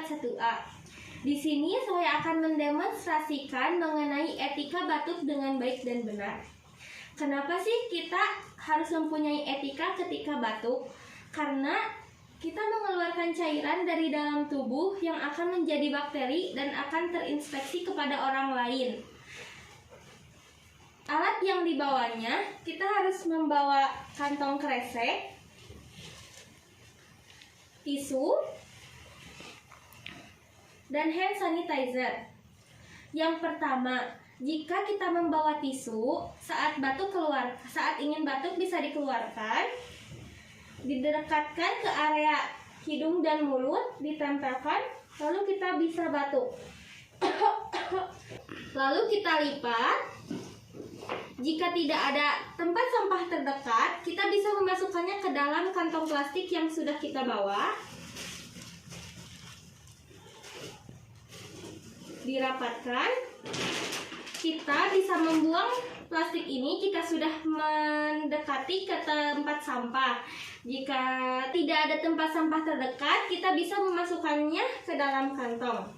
1A. Di sini saya akan mendemonstrasikan mengenai etika batuk dengan baik dan benar. Kenapa sih kita harus mempunyai etika ketika batuk? Karena kita mengeluarkan cairan dari dalam tubuh yang akan menjadi bakteri dan akan terinfeksi kepada orang lain. Alat yang dibawanya, kita harus membawa kantong kresek, tisu, dan hand sanitizer. Yang pertama, jika kita membawa tisu, saat ingin batuk bisa dikeluarkan, didekatkan ke area hidung dan mulut, ditempelkan, lalu kita bisa batuk. Lalu kita lipat. Jika tidak ada tempat sampah terdekat, kita bisa memasukkannya ke dalam kantong plastik yang sudah kita bawa. Dirapatkan. Kita bisa membuang plastik ini jika sudah mendekati ke tempat sampah. Jika tidak ada tempat sampah terdekat, kita bisa memasukkannya ke dalam kantong.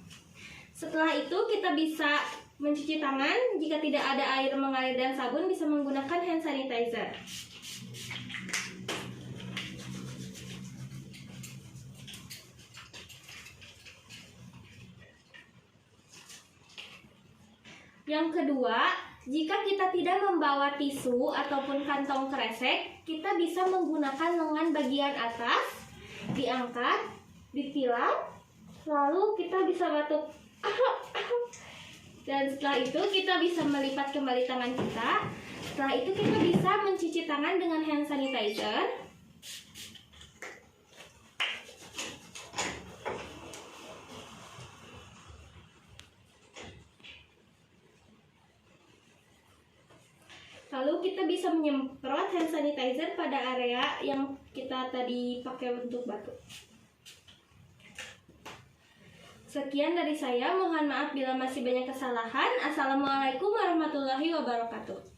Setelah itu kita bisa mencuci tangan. Jika tidak ada air mengalir dan sabun, bisa menggunakan hand sanitizer. Yang kedua, jika kita tidak membawa tisu ataupun kantong kresek, kita bisa menggunakan lengan bagian atas, diangkat, ditilam, lalu kita bisa batuk. Dan setelah itu kita bisa melipat kembali tangan kita. Setelah itu kita bisa mencuci tangan dengan hand sanitizer. Lalu kita bisa menyemprot hand sanitizer pada area yang kita tadi pakai untuk batuk. Sekian dari saya, mohon maaf bila masih banyak kesalahan. Assalamualaikum warahmatullahi wabarakatuh.